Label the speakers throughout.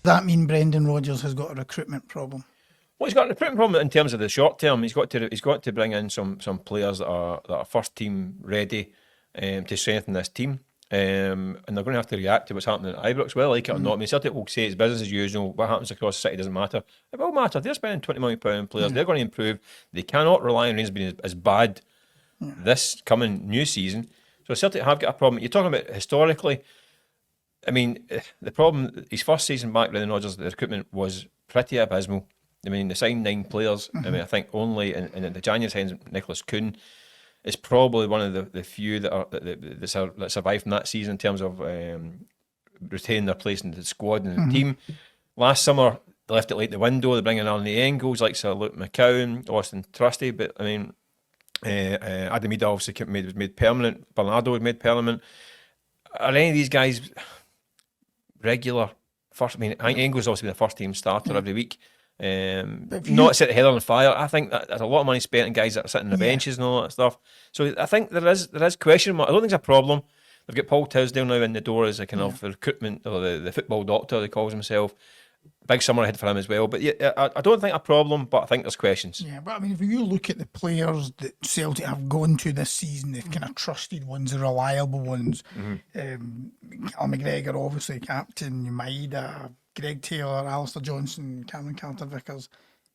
Speaker 1: that mean Brendan Rodgers has got a recruitment problem?
Speaker 2: Well, he's got a recruitment problem in terms of the short term. He's got to bring in some players that are first team ready to strengthen this team. And they're going to have to react to what's happening at Ibrox, well, like it or not. I mean, Celtic will say it's business as usual. What happens across the city doesn't matter. It will matter. They're spending £20 million players. They're going to improve. They cannot rely on Rangers being as bad this coming new season. So Celtic have got a problem. You're talking about historically. I mean, the problem, his first season back, Brendan Rodgers, the recruitment was pretty abysmal. I mean, they signed 9 players. I mean, I think only in the January signs, Nicholas Kuhn is probably one of the few that survived from that season in terms of retaining their place in the squad and the team. Last summer, they left it late the window. They bring in Arnie Engels, like Sir Luke McCowan, Austin Trusty, but I mean, Adam Ida obviously was made permanent. Bernardo was made permanent. Are any of these guys regular first? I mean, I think Engels obviously been a first team starter every week. Not set the head on fire. I think that there's a lot of money spent on guys that are sitting on the benches and all that stuff. So I think there is question mark. I don't think it's a problem. They've got Paul Tisdale now in the door as a kind of recruitment, or the football doctor he calls himself. Big summer ahead for him as well. But yeah, I don't think a problem, but I think there's questions.
Speaker 1: Yeah, but I mean, if you look at the players that Celtic have gone to this season, they've kind of trusted ones, the reliable ones. Callum McGregor, obviously, captain, Maida, Greg Taylor, Alistair Johnson, Cameron Carter-Vickers.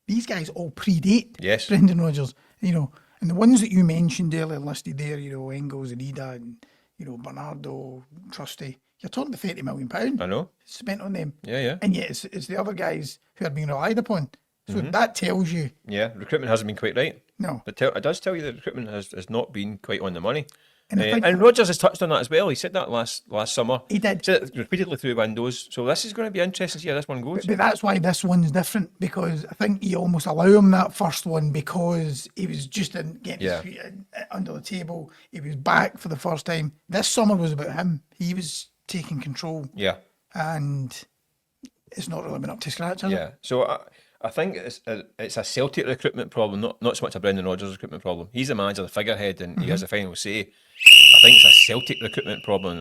Speaker 1: These guys all predate Brendan Rodgers. You know, and the ones that you mentioned earlier listed there, you know, Engels and Ida and, you know, Bernardo, Trusty. You're talking about £30 million.
Speaker 2: I know.
Speaker 1: Spent on them.
Speaker 2: Yeah.
Speaker 1: And yet it's the other guys who are being relied upon. So that tells you.
Speaker 2: Yeah, recruitment hasn't been quite right.
Speaker 1: No.
Speaker 2: But it does tell you that recruitment has not been quite on the money.
Speaker 1: And
Speaker 2: Rodgers has touched on that as well. He said that last summer.
Speaker 1: He did.
Speaker 2: He said it repeatedly through windows. So this is going to be interesting to see how this one goes.
Speaker 1: But that's why this one's different, because I think you almost allow him that first one because he was just getting his feet under the table. He was back for the first time. This summer was about him. He was taking control.
Speaker 2: Yeah.
Speaker 1: And it's not really been up to scratch, has it?
Speaker 2: So I think it's a Celtic recruitment problem, not so much a Brendan Rodgers recruitment problem. He's the manager, the figurehead, and he has the final say. I think it's a Celtic recruitment problem.